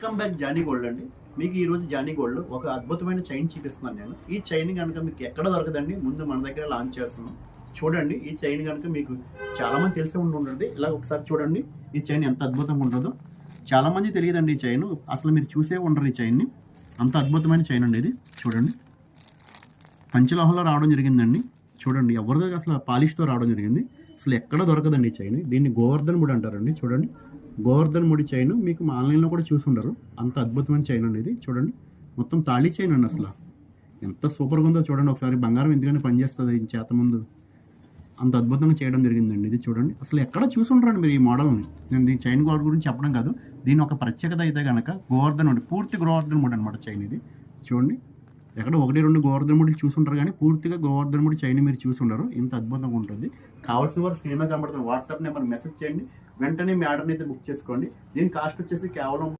Welcome back Johnny gold అండి. మీకు ఈరోజు జానీ గోల్డ్ ఒక అద్భుతమైన చైన్ చూపిస్తున్నాను నేను. ఈ చైన్ కనుక మీకు ఎక్కడ దొరకదండి, ముందు మన దగ్గర లాంచ్ చేస్తున్నాం. చూడండి, ఈ చైన్ కనుక మీకు చాలామంది తెలిసే ఉంటుంది. ఇలా ఒకసారి చూడండి, ఈ చైన్ ఎంత అద్భుతంగా ఉంటుందో. చాలామంది తెలియదండి ఈ చైన్, అసలు మీరు చూసే ఉండరు ఈ చైన్ని. అంత అద్భుతమైన చైన్ అండి ఇది. చూడండి, పంచలోహంలో రావడం జరిగిందండి. చూడండి, ఎవరిదో అసలు పాలిష్తో రావడం జరిగింది. అసలు ఎక్కడ దొరకదండి ఈ చైన్. దీన్ని గోవర్ధన్ ముడి అంటారండి. చూడండి, గోవర్ధన్ ముడి చైన్ మీకు ఆన్లైన్లో కూడా చూసి ఉండరు. అంత అద్భుతమైన చైన్ అండి ఇది. చూడండి, మొత్తం తాళీ చైన్ అండి. అసలు ఎంత సూపర్గా ఉందో చూడండి. ఒకసారి బంగారం ఎందుకని పనిచేస్తుంది ఈ చేత ముందు. అంత అద్భుతంగా చేయడం జరిగిందండి ఇది. చూడండి, అసలు ఎక్కడ చూసి ఉండరండి మీరు ఈ మోడల్ని. నేను దీని చైన్ గోల్డ్ గురించి చెప్పడం కాదు, దీని ఒక ప్రత్యేకత అయితే కనుక గోవర్ధన్ ముడి, పూర్తి గోవర్ధన్ ముడి అనమాట చైన్ ఇది. చూడండి, ఎక్కడ 1-2 గోవర్ధన్ ముడిలు చూసుంటారు, కానీ పూర్తిగా గోవర్ధన్ ముడి చైన్ మీరు చూసి ఉండరు. ఇంత అద్భుతంగా ఉంటుంది. కావాల్సిన వారు స్క్రీన్ మీద కనబడుతున్న వాట్సాప్ నెంబర్ మెసేజ్ చేయండి, వెంటనే మీ ఆర్డర్ని అయితే బుక్ చేసుకోండి. దీని కాస్ట్ వచ్చేసి కేవలం